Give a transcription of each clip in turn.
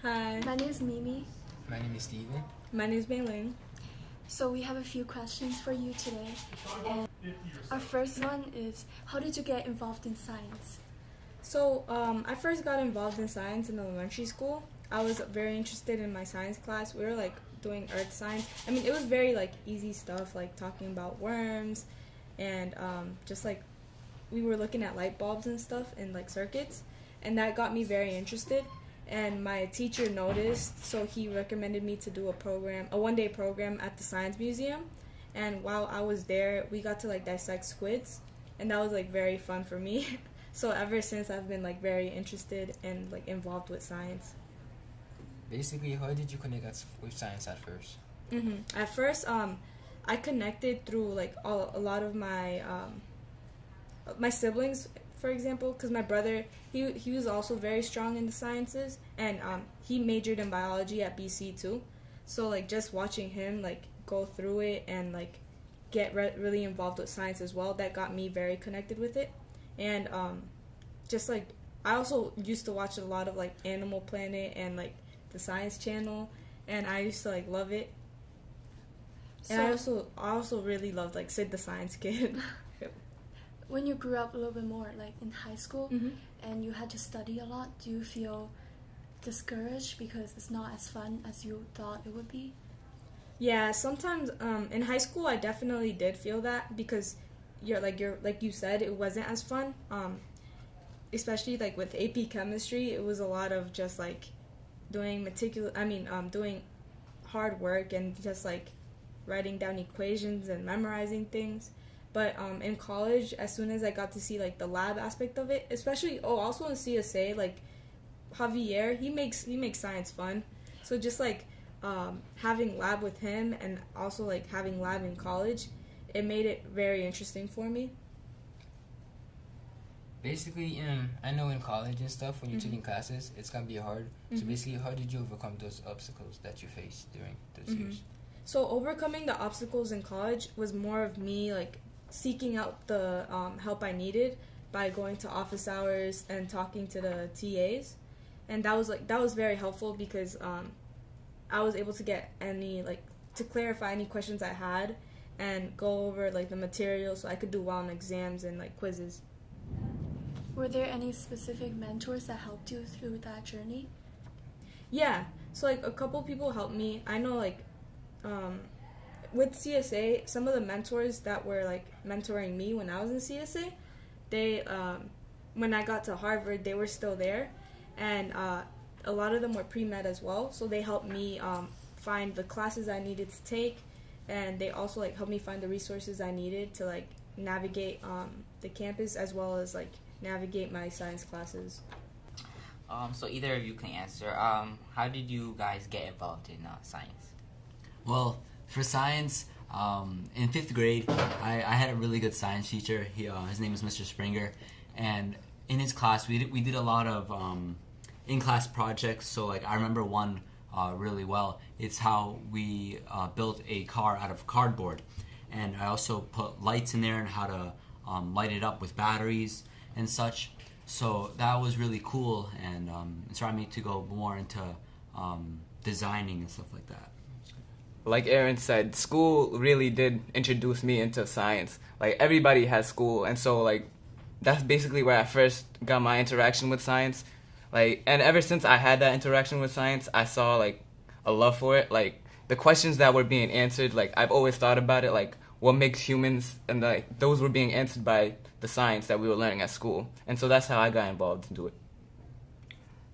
Hi. My name is Mimi. My name is Steven. My name is Mei-Ling. So we have a few questions for you today. And our first one is, how did you get involved in science? So, I first got involved in science in elementary school. I was very interested in my science class. We were like doing earth science. I mean, it was very like easy stuff, like talking about worms and just like we were looking at light bulbs and stuff and like circuits, and that got me very interested. And my teacher noticed, so he recommended me to do a one-day program at the Science Museum. And while I was there, we got to like dissect squids, and that was like very fun for me. So ever since, I've been like very interested and like involved with science. Basically, how did you connect with science at first? At first, I connected through like a lot of my siblings, for example, because my brother, he was also very strong in the sciences, and he majored in biology at BC too. So like just watching him like go through it and like get really involved with science as well, that got me very connected with it. And just like I also used to watch a lot of like Animal Planet and like the Science Channel, and I used to like love it. And I also really loved like Sid the Science Kid. When you grew up a little bit more, like in high school, Mhm. and you had to study a lot, do you feel discouraged because it's not as fun as you thought it would be? Yeah, sometimes in high school I definitely did feel that because you're like you said, it wasn't as fun. Especially like with AP chemistry, it was a lot of just like doing doing hard work and just like writing down equations and memorizing things. But in college, as soon as I got to see like the lab aspect of it, especially also in CSA, like Javier, he makes science fun. So just like having lab with him and also like having lab in college, it made it very interesting for me. Basically, I know in college and stuff, when you're taking classes, it's gonna be hard. So basically, how did you overcome those obstacles that you faced during those years? So overcoming the obstacles in college was more of me like seeking out the help I needed by going to office hours and talking to the TAs, and that was very helpful because I was able to get to clarify any questions I had and go over like the material so I could do well in exams and like quizzes. Were there any specific mentors that helped you through that journey? Yeah, so like a couple people helped me. I know like with CSA, some of the mentors that were like mentoring me when I was in CSA, they when I got to Harvard, they were still there, and a lot of them were pre-med as well. So they helped me find the classes I needed to take, and they also like helped me find the resources I needed to like navigate the campus as well as like navigate my science classes. So either of you can answer. How did you guys get involved in science? Well, for science, in 5th grade, I had a really good science teacher. His name is Mr. Springer, and in his class, we did a lot of in-class projects. So, like, I remember one really well. It's how we built a car out of cardboard, and I also put lights in there and how to light it up with batteries and such. So that was really cool, and inspired me to go more into designing and stuff like that. Like Aaron said, school really did introduce me into science. Like, everybody has school, and so like that's basically where I first got my interaction with science. Like, and ever since I had that interaction with science, I saw like a love for it. Like, the questions that were being answered, like I've always thought about it, like what makes humans, and like those were being answered by the science that we were learning at school. And so that's how I got involved into it.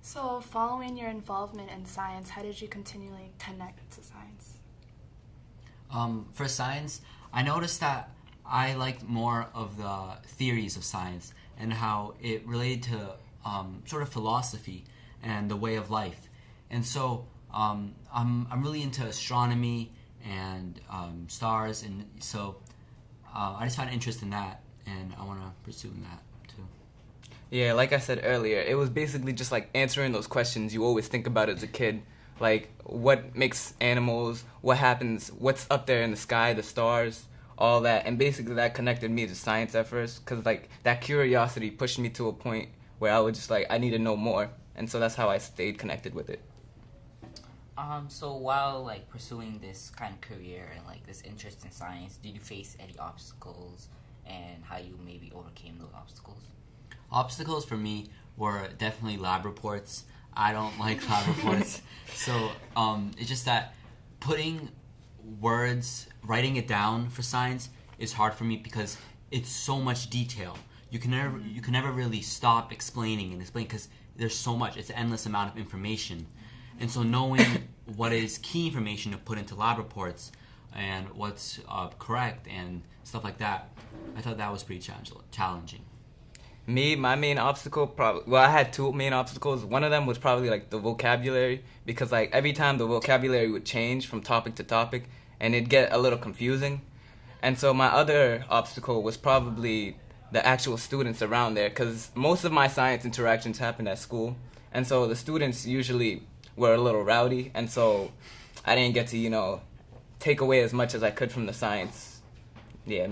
So, following your involvement in science, how did you continually connect to science? For science, I noticed that I liked more of the theories of science and how it related to sort of philosophy and the way of life. And so I'm really into astronomy and stars, and so I just found interest in that, and I want to pursue that too. Yeah, like I said earlier, it was basically just like answering those questions you always think about as a kid. Like, what makes animals, what happens, what's up there in the sky, the stars, all that. And basically that connected me to science at first, because like that curiosity pushed me to a point where I was just like, I need to know more. And so that's how I stayed connected with it. So while like pursuing this kind of career and like this interest in science, did you face any obstacles and how you maybe overcame those obstacles? Obstacles for me were definitely lab reports. I don't like lab reports. So it's just that putting words, writing it down for science is hard for me because it's so much detail. You can never really stop explaining because there's so much. It's an endless amount of information. And so knowing what is key information to put into lab reports and what's correct and stuff like that, I thought that was pretty challenging. Me, my main obstacle I had two main obstacles. One of them was probably like the vocabulary, because like every time the vocabulary would change from topic to topic and it'd get a little confusing. And so my other obstacle was probably the actual students around there, because most of my science interactions happened at school, and so the students usually were a little rowdy, and so I didn't get to, take away as much as I could from the science. Yeah,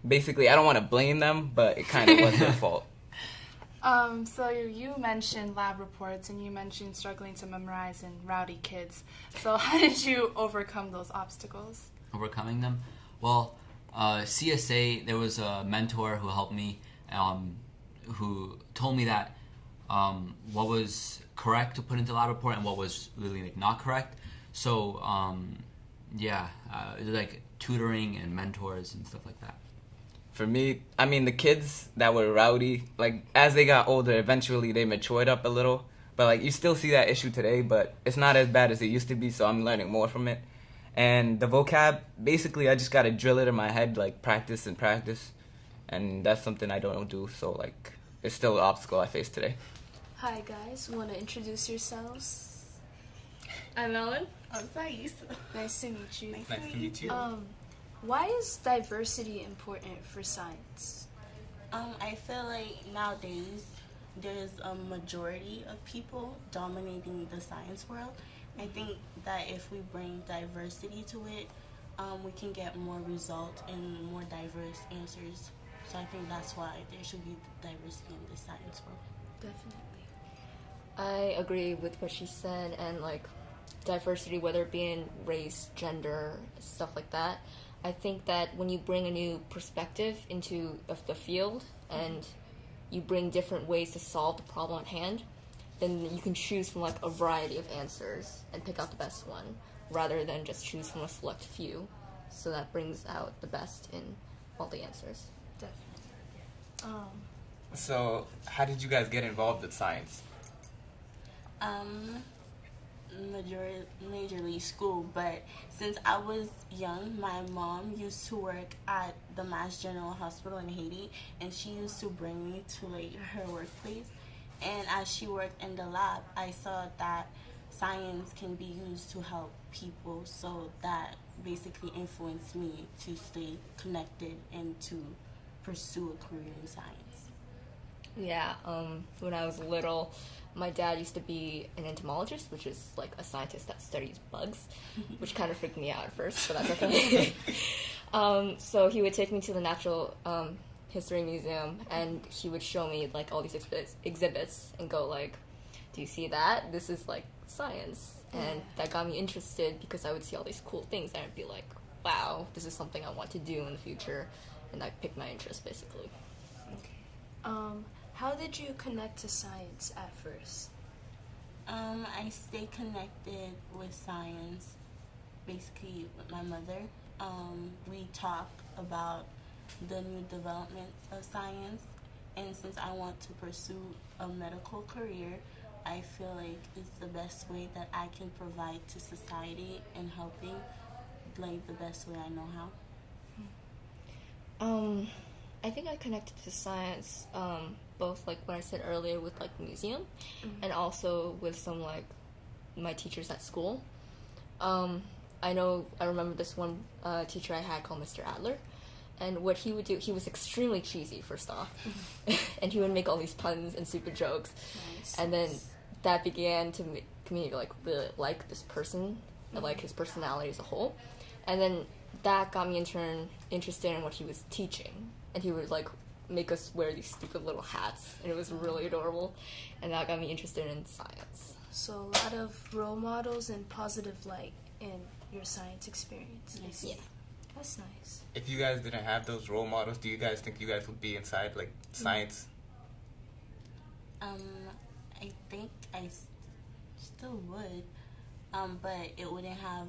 basically, I don't want to blame them, but it kind of was their fault. So you mentioned lab reports and you mentioned struggling to memorize and rowdy kids. So how did you overcome those obstacles? Overcoming them? Well, CSA, there was a mentor who helped me, who told me that what was correct to put into lab report and what was really like not correct. So it was like tutoring and mentors and stuff like that. For me, I mean, the kids that were rowdy, like, as they got older, eventually they matured up a little. But, like, you still see that issue today, but it's not as bad as it used to be, so I'm learning more from it. And the vocab, basically, I just got to drill it in my head, like, practice and practice. And that's something I don't do, so, like, it's still an obstacle I face today. Hi guys, want to introduce yourselves? I'm Ellen. I'm Thais. Nice to meet you. Nice to meet you. Why is diversity important for science? I feel like nowadays there's a majority of people dominating the science world. I think that if we bring diversity to it, we can get more results and more diverse answers. So I think that's why there should be diversity in the science world. Definitely. I agree with what she said, and like diversity, whether it be in race, gender, stuff like that. I think that when you bring a new perspective into the field and you bring different ways to solve the problem at hand, then you can choose from like a variety of answers and pick out the best one rather than just choose from a select few. So that brings out the best in all the answers. Definitely. So, how did you guys get involved with science? Majorly school, but since I was young, my mom used to work at the Mass General Hospital in Haiti, and she used to bring me to like her workplace. And as she worked in the lab, I saw that science can be used to help people, so that basically influenced me to stay connected and to pursue a career in science. Yeah, when I was little, my dad used to be an entomologist, which is like a scientist that studies bugs, which kind of freaked me out at first, but that's okay. So he would take me to the Natural History Museum, and he would show me like all these exhibits and go like, do you see that? This is like science. And that got me interested because I would see all these cool things and I'd be like, wow, this is something I want to do in the future. And I picked my interest basically. How did you connect to science at first? I stay connected with science, basically with my mother. We talk about the new developments of science, and since I want to pursue a medical career, I feel like it's the best way that I can provide to society and helping, like the best way I know how. I think I connected to science, both like what I said earlier with like the museum, and also with some like my teachers at school. I remember this one teacher I had called Mr. Adler, and what he would do, he was extremely cheesy first off, and he would make all these puns and stupid jokes, and then that began to make me like really like this person, like his personality as a whole, and then that got me in turn interested in what he was teaching. And he would like make us wear these stupid little hats, and it was really adorable, and that got me interested in science. So a lot of role models and positive light in your science experience. I see. Yeah. That's nice. If you guys didn't have those role models, do you guys think you guys would be inside like science? I think I still would, but it wouldn't have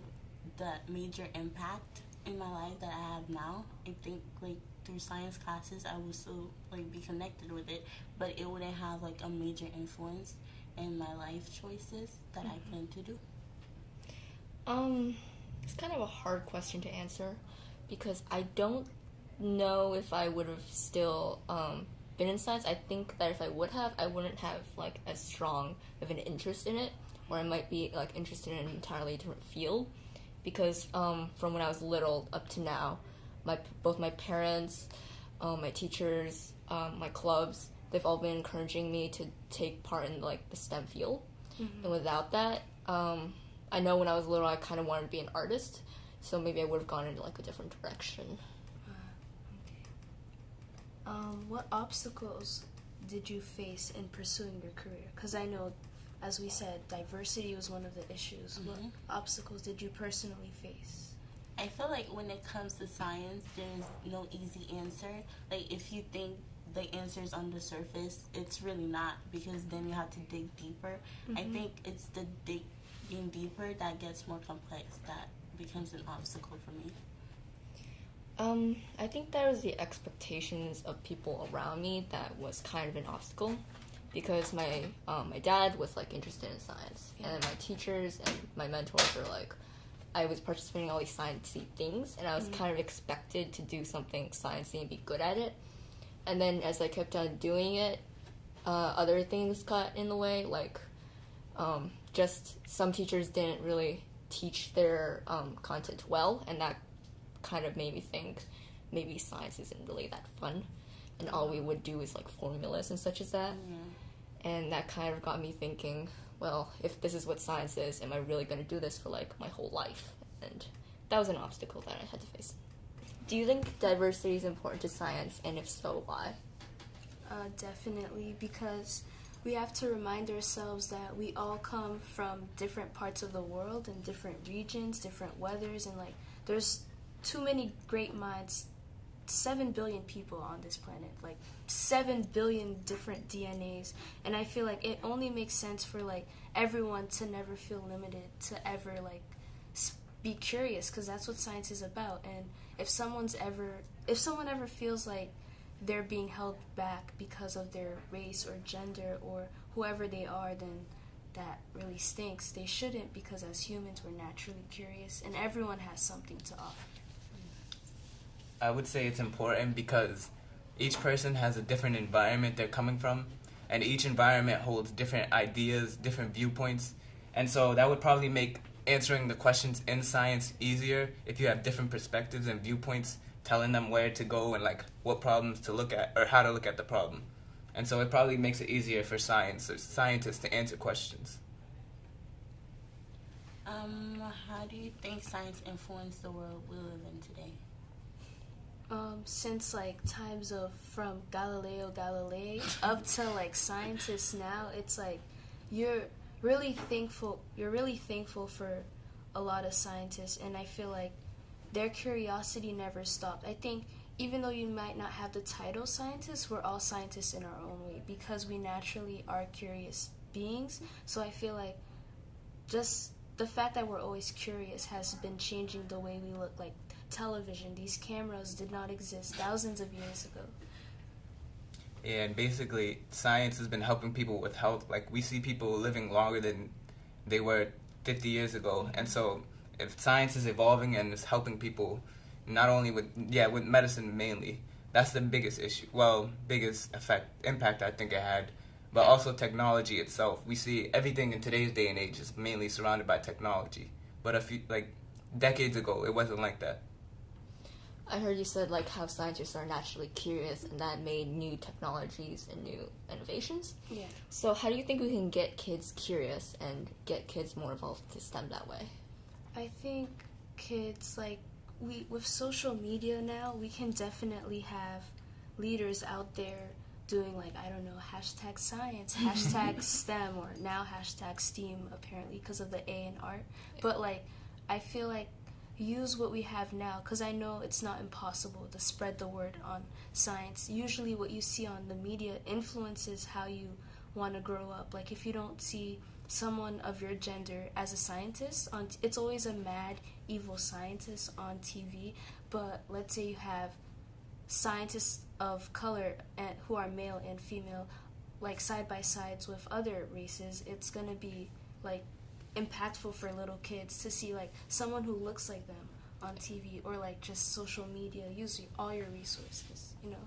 the major impact in my life that I have now. I think like through science classes, I would still like be connected with it, but it wouldn't have like a major influence in my life choices that I plan to do. It's kind of a hard question to answer because I don't know if I would have still been in science. I think that if I would have, I wouldn't have like as strong of an interest in it, or I might be like interested in an entirely different field. Because from when I was little up to now, both my parents, my teachers, my clubs, they've all been encouraging me to take part in like the STEM field. And without that, I know when I was little I kind of wanted to be an artist, so maybe I would have gone into like a different direction. What obstacles did you face in pursuing your career? Because I know, as we said, diversity was one of the issues. What obstacles did you personally face? I feel like when it comes to science, there's no easy answer. Like if you think the answer is on the surface, it's really not, because then you have to dig deeper. I think it's the digging deeper that gets more complex that becomes an obstacle for me. I think that was the expectations of people around me that was kind of an obstacle, because my dad was like interested in science, and my teachers and my mentors were like, I was participating in all these sciencey things, and I was kind of expected to do something sciencey and be good at it. And then as I kept on doing it, other things got in the way, like just some teachers didn't really teach their content well, and that kind of made me think maybe science isn't really that fun, and all we would do is like formulas and such as that. And that kind of got me thinking, well, if this is what science is, am I really going to do this for like my whole life? And that was an obstacle that I had to face. Do you think diversity is important to science, and if so, why? Definitely, because we have to remind ourselves that we all come from different parts of the world and different regions, different weathers, and like there's too many great minds. 7 billion people on this planet, like 7 billion different DNAs, and I feel like it only makes sense for like everyone to never feel limited, to ever like be curious, because that's what science is about. And if someone ever feels like they're being held back because of their race or gender or whoever they are, then that really stinks. They shouldn't, because as humans we're naturally curious, and everyone has something to offer. I would say it's important because each person has a different environment they're coming from, and each environment holds different ideas, different viewpoints, and so that would probably make answering the questions in science easier if you have different perspectives and viewpoints, telling them where to go and like what problems to look at or how to look at the problem. And so it probably makes it easier for scientists to answer questions. How do you think science influenced the world we live in today? Since like times of from Galileo Galilei up to like scientists now, it's like you're really thankful for a lot of scientists, and I feel like their curiosity never stopped. I think even though you might not have the title scientist, we're all scientists in our own way, because we naturally are curious beings. So I feel like just the fact that we're always curious has been changing the way we look. Like television, these cameras did not exist thousands of years ago. And basically, science has been helping people with health. Like, we see people living longer than they were 50 years ago. And so, if science is evolving and is helping people, not only with medicine mainly, that's the biggest issue. Well, biggest impact I think it had. But also technology itself. We see everything in today's day and age is mainly surrounded by technology. But decades ago, it wasn't like that. I heard you said like how scientists are naturally curious, and that made new technologies and new innovations. Yeah. So how do you think we can get kids curious and get kids more involved to STEM that way? I think kids, like with social media now, we can definitely have leaders out there doing like, I don't know, hashtag science, hashtag STEM, or now hashtag STEAM apparently because of the A in art. But like, I feel like use what we have now, because I know it's not impossible to spread the word on science. Usually what you see on the media influences how you want to grow up. Like if you don't see someone of your gender as a scientist, it's always a mad, evil scientist on TV. But let's say you have scientists of color who are male and female, like side by sides with other races, it's going to be like impactful for little kids to see like someone who looks like them on TV, or like just social media. Use all your resources, you know.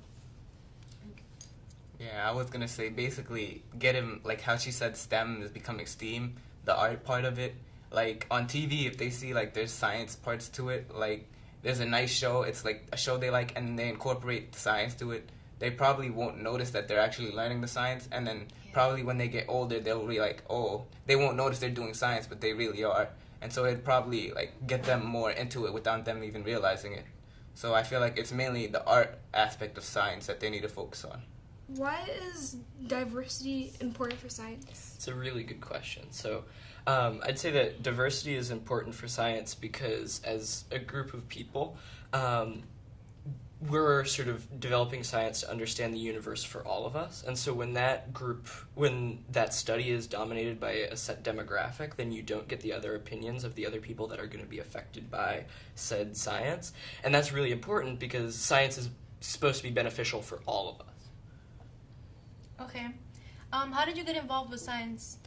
Yeah, I was gonna say basically get him, like how she said STEM is becoming STEAM, the art part of it. Like on TV, if they see like there's science parts to it, like there's a nice show, it's like a show they like, and they incorporate the science to it, they probably won't notice that they're actually learning the science, and then probably when they get older, they'll be like, oh, they won't notice they're doing science, but they really are. And so it'd probably like get them more into it without them even realizing it. So I feel like it's mainly the art aspect of science that they need to focus on. Why is diversity important for science? It's a really good question. So I'd say that diversity is important for science because as a group of people, we're sort of developing science to understand the universe for all of us. And so when that study is dominated by a set demographic, then you don't get the other opinions of the other people that are going to be affected by said science. And that's really important because science is supposed to be beneficial for all of us. Okay. How did you get involved with science?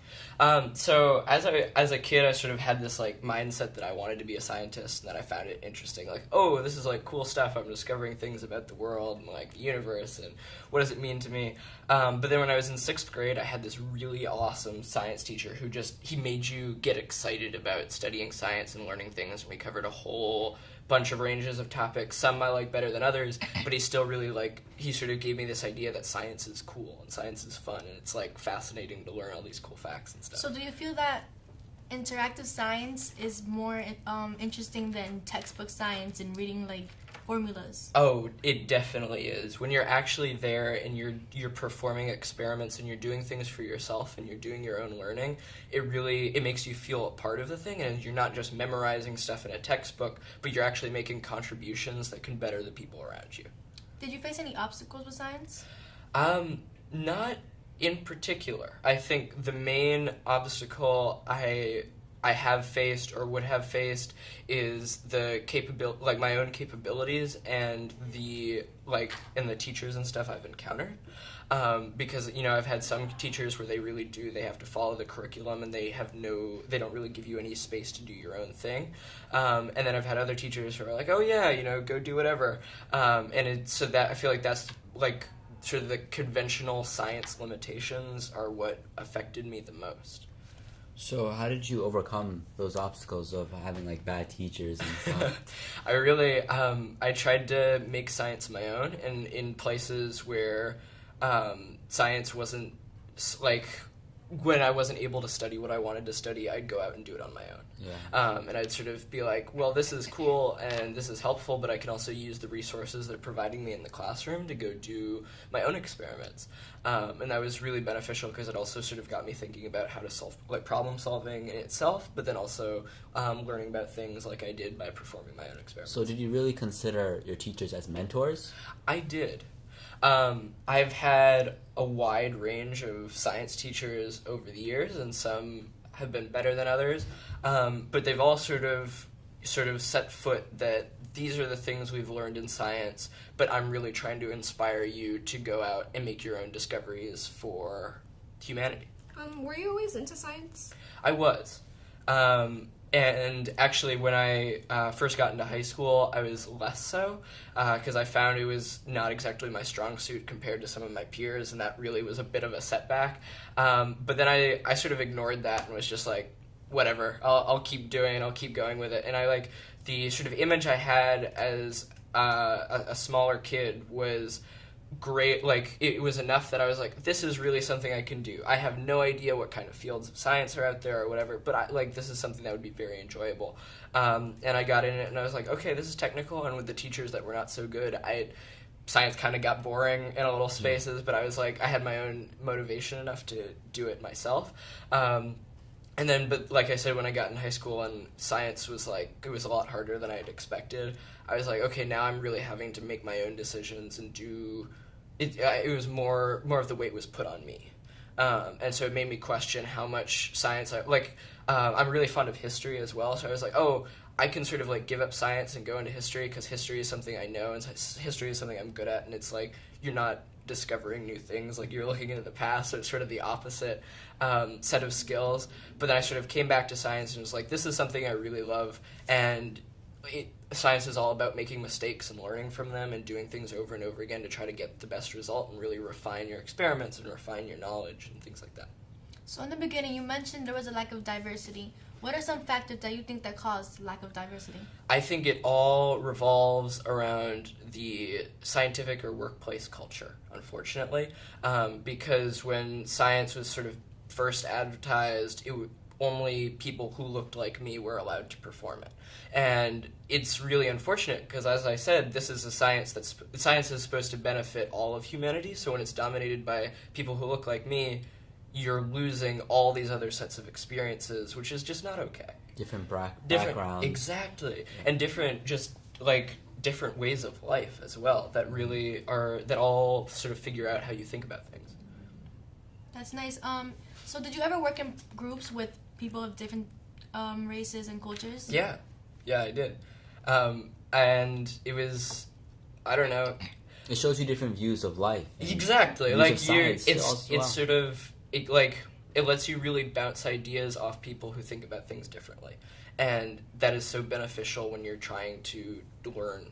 So as a kid, I sort of had this like mindset that I wanted to be a scientist, and that I found it interesting. Like, oh, this is like cool stuff. I'm discovering things about the world and like the universe, and what does it mean to me? But then when I was in 6th grade, I had this really awesome science teacher who he made you get excited about studying science and learning things. And we covered a whole bunch of ranges of topics. Some I like better than others, but he still really he sort of gave me this idea that science is cool and science is fun, and it's like fascinating to learn all these cool facts and stuff. So do you feel that interactive science is more interesting than textbook science and reading like formulas? Oh, it definitely is. When you're actually there and you're performing experiments and you're doing things for yourself and you're doing your own learning, it makes you feel a part of the thing, and you're not just memorizing stuff in a textbook, but you're actually making contributions that can better the people around you. Did you face any obstacles with science? Not in particular. I think the main obstacle I have faced or would have faced is the my own capabilities and the teachers and stuff I've encountered. Because, I've had some teachers where they have to follow the curriculum, and they don't really give you any space to do your own thing. And then I've had other teachers who are like, oh yeah, go do whatever. I feel like that's like sort of the conventional science limitations are what affected me the most. So how did you overcome those obstacles of having like bad teachers and stuff? I tried to make science my own, and in places where science wasn't like, when I wasn't able to study what I wanted to study, I'd go out and do it on my own. Yeah. And I'd sort of be like, well, this is cool and this is helpful, but I can also use the resources that are providing me in the classroom to go do my own experiments. And that was really beneficial because it also sort of got me thinking about how to solve, like problem solving in itself, but then also learning about things like I did by performing my own experiments. So did you really consider your teachers as mentors? I did. I've had a wide range of science teachers over the years, and some have been better than others, but they've all sort of set foot that these are the things we've learned in science, but I'm really trying to inspire you to go out and make your own discoveries for humanity. Were you always into science? I was. And actually, when I first got into high school, I was less so, because I found it was not exactly my strong suit compared to some of my peers, and that really was a bit of a setback. But then I sort of ignored that and was just like, whatever, I'll keep going with it. And the sort of image I had as a smaller kid was great. Like, it was enough that I was like, this is really something I can do. I have no idea what kind of fields of science are out there or whatever, but this is something that would be very enjoyable. And I got in it and I was like, okay, this is technical, and with the teachers that were not so good, I science kind of got boring in a little spaces, but I was like, I had my own motivation enough to do it myself. And then, but like I said, when I got in high school and science was like, it was a lot harder than I had expected. I was like, okay, now I'm really having to make my own decisions and do it. It was more of the weight was put on me. And so it made me question how much science I'm really fond of history as well. So I was like, oh, I can sort of like give up science and go into history because history is something I know and history is something I'm good at. And it's like, you're not discovering new things, like you're looking into the past, so it's sort of the opposite set of skills. But then I sort of came back to science and was like, this is something I really love, and science is all about making mistakes and learning from them and doing things over and over again to try to get the best result and really refine your experiments and refine your knowledge and things like that. So in the beginning, you mentioned there was a lack of diversity. What are some factors that you think that caused lack of diversity? I think it all revolves around the scientific or workplace culture, unfortunately, because when science was sort of first advertised, only people who looked like me were allowed to perform it. And it's really unfortunate because, as I said, this is a science science is supposed to benefit all of humanity, so when it's dominated by people who look like me, you're losing all these other sets of experiences, which is just not okay. Different backgrounds. Exactly. And different ways of life as well that really that all sort of figure out how you think about things. That's nice. So did you ever work in groups with people of different races and cultures? Yeah, I did. And it was, I don't know. It shows you different views of life. Exactly. Like it's sort of it lets you really bounce ideas off people who think about things differently, and that is so beneficial when you're trying to learn.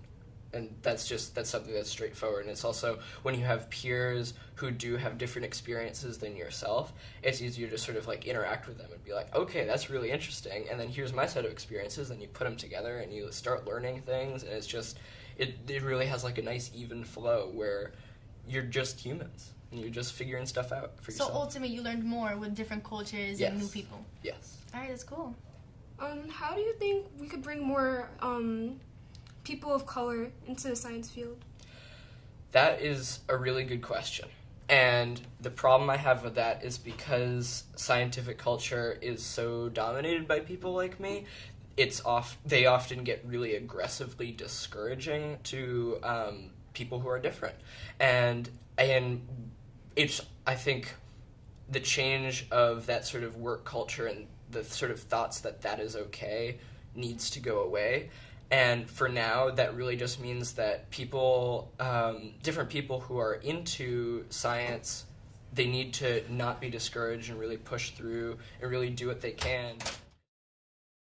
And that's something that's straightforward. And it's also when you have peers who do have different experiences than yourself, it's easier to sort of like interact with them and be like, okay, that's really interesting. And then here's my set of experiences. And you put them together and you start learning things. And it's just, it really has like a nice even flow where you're just humans and you're just figuring stuff out for yourself. So ultimately, you learned more with different cultures and new people. Yes. All right, that's cool. How do you think we could bring more people of color into the science field? That is a really good question. And the problem I have with that is because scientific culture is so dominated by people like me, they often get really aggressively discouraging to people who are different. And I think the change of that sort of work culture and the sort of thoughts that is okay needs to go away. And for now, that really just means that people, different people who are into science, they need to not be discouraged and really push through and really do what they can